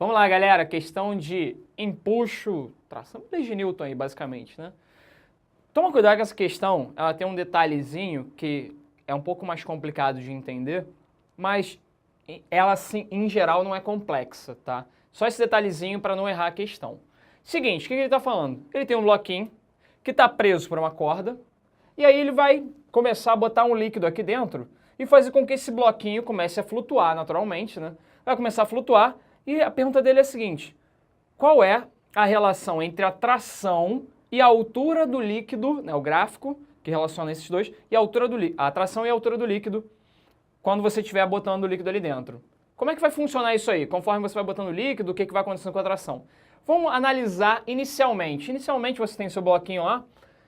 Vamos lá, galera, questão de empuxo, tração, lei de Newton aí, basicamente, né? Toma cuidado que essa questão, ela tem um detalhezinho que é um pouco mais complicado de entender, mas ela, assim, em geral, não é complexa, tá? Só esse detalhezinho para não errar a questão. Seguinte, o que ele está falando? Ele tem um bloquinho que está preso por uma corda, e aí ele vai começar a botar um líquido aqui dentro e fazer com que esse bloquinho comece a flutuar naturalmente, né? Vai começar a flutuar e a pergunta dele é a seguinte: qual é a relação entre a tração e a altura do líquido, né, o gráfico que relaciona esses dois, e a altura do líquido, a tração e a altura do líquido quando você estiver botando o líquido ali dentro? Como é que vai funcionar isso aí? Conforme você vai botando o líquido, o que vai acontecendo com a tração? Vamos analisar inicialmente. Inicialmente você tem seu bloquinho lá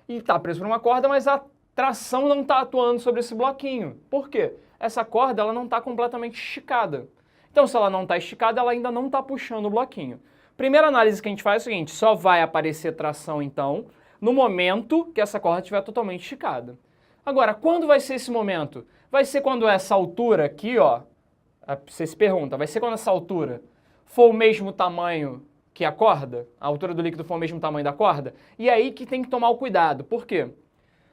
e está preso por uma corda, mas a tração não está atuando sobre esse bloquinho. Por quê? Essa corda ela não está completamente esticada. Então, se ela não está esticada, ela ainda não está puxando o bloquinho. Primeira análise que a gente faz é o seguinte: só vai aparecer tração, então, no momento que essa corda estiver totalmente esticada. Agora, quando vai ser esse momento? Vai ser quando essa altura aqui, ó, você se pergunta, vai ser quando essa altura for o mesmo tamanho que a corda? A altura do líquido for o mesmo tamanho da corda? E aí que tem que tomar o cuidado. Por quê?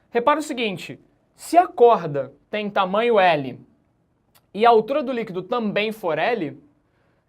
Repara o seguinte: se a corda tem tamanho L e a altura do líquido também for L,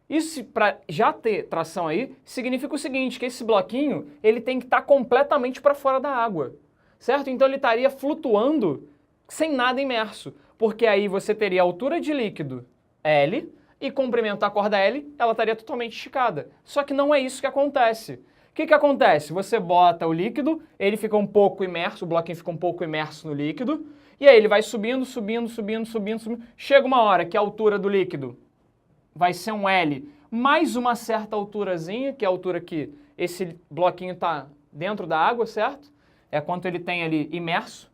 isso, para já ter tração aí, significa o seguinte, que esse bloquinho ele tem que estar completamente para fora da água, certo? Então ele estaria flutuando sem nada imerso, porque aí você teria a altura de líquido L e comprimento da corda L, ela estaria totalmente esticada. Só que não é isso que acontece. O que acontece? Você bota o líquido, ele fica um pouco imerso, o bloquinho fica um pouco imerso no líquido, e aí ele vai subindo, subindo, subindo, subindo, subindo. Chega uma hora que a altura do líquido vai ser um L mais uma certa alturazinha, que é a altura que esse bloquinho está dentro da água, certo? É quanto ele tem ali imerso.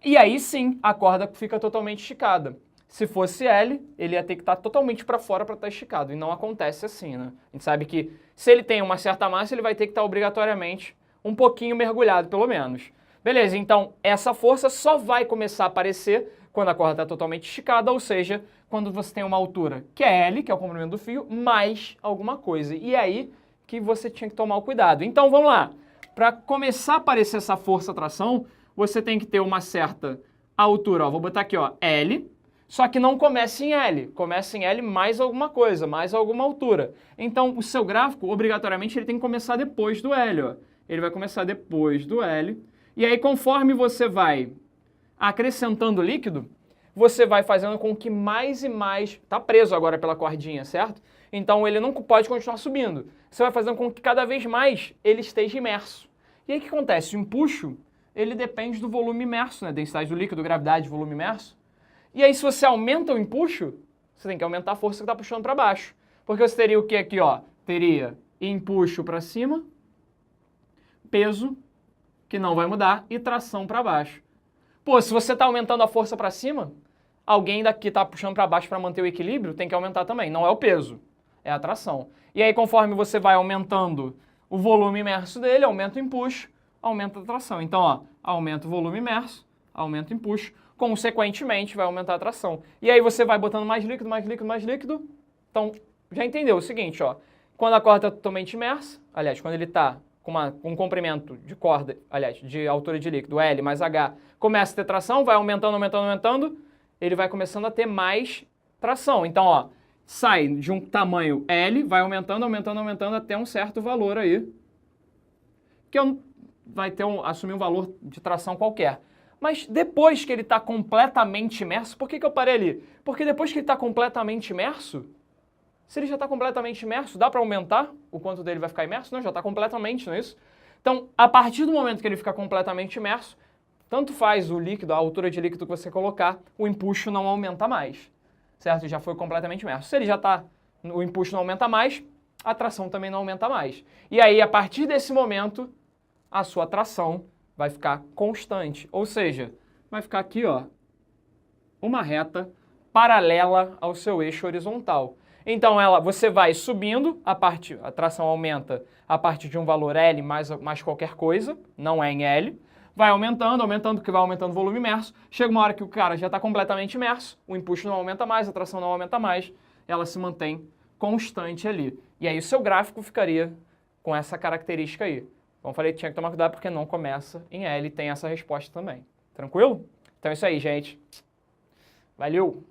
E aí sim, a corda fica totalmente esticada. Se fosse L, ele ia ter que estar totalmente para fora para estar esticado. E não acontece assim, né? A gente sabe que se ele tem uma certa massa, ele vai ter que estar obrigatoriamente um pouquinho mergulhado, pelo menos. Beleza, então essa força só vai começar a aparecer quando a corda está totalmente esticada, ou seja, quando você tem uma altura que é L, que é o comprimento do fio, mais alguma coisa. E é aí que você tinha que tomar o cuidado. Então vamos lá. Para começar a aparecer essa força-tração, você tem que ter uma certa altura. Ó, vou botar aqui, ó, L. Só que não começa em L, começa em L mais alguma coisa, mais alguma altura. Então, o seu gráfico, obrigatoriamente, ele tem que começar depois do L, ó. Ele vai começar depois do L. E aí, conforme você vai acrescentando líquido, você vai fazendo com que mais e mais... Está preso agora pela cordinha, certo? Então, ele não pode continuar subindo. Você vai fazendo com que cada vez mais ele esteja imerso. E aí, o que acontece? O empuxo, ele depende do volume imerso, né? Densidade do líquido, gravidade, volume imerso. E aí, se você aumenta o empuxo, você tem que aumentar a força que está puxando para baixo. Porque você teria o que aqui, ó? Teria empuxo para cima, peso, que não vai mudar, e tração para baixo. Pô, se você está aumentando a força para cima, alguém daqui está puxando para baixo para manter o equilíbrio, tem que aumentar também. Não é o peso, é a tração. E aí, conforme você vai aumentando o volume imerso dele, aumenta o empuxo, aumenta a tração. Então, ó, aumenta o volume imerso, aumenta o empuxo, consequentemente vai aumentar a tração. E aí você vai botando mais líquido, mais líquido, mais líquido. Então, já entendeu o seguinte, ó. Quando a corda está totalmente imersa, aliás, quando ele está com um comprimento de corda, aliás, de altura de líquido, L mais H, começa a ter tração, vai aumentando, aumentando, aumentando, ele vai começando a ter mais tração. Então, ó, sai de um tamanho L, vai aumentando, aumentando, aumentando até um certo valor aí, que vai ter assumir um valor de tração qualquer. Mas depois que ele está completamente imerso, por que eu parei ali? Porque depois que ele está completamente imerso, se ele já está completamente imerso, dá para aumentar o quanto dele vai ficar imerso? Não, já está completamente, não é isso? Então, a partir do momento que ele fica completamente imerso, tanto faz o líquido, a altura de líquido que você colocar, o empuxo não aumenta mais, certo? Já foi completamente imerso. Se ele já está, o empuxo não aumenta mais, a tração também não aumenta mais. E aí, a partir desse momento, a sua tração vai ficar constante, ou seja, vai ficar aqui, ó, uma reta paralela ao seu eixo horizontal. Então você vai subindo, a tração aumenta a partir de um valor L mais qualquer coisa, não é em L, vai aumentando, aumentando, que vai aumentando o volume imerso, chega uma hora que o cara já está completamente imerso, o empuxo não aumenta mais, a tração não aumenta mais, ela se mantém constante ali. E aí o seu gráfico ficaria com essa característica aí. Como eu falei, tinha que tomar cuidado porque não começa em L e tem essa resposta também. Tranquilo? Então é isso aí, gente. Valeu!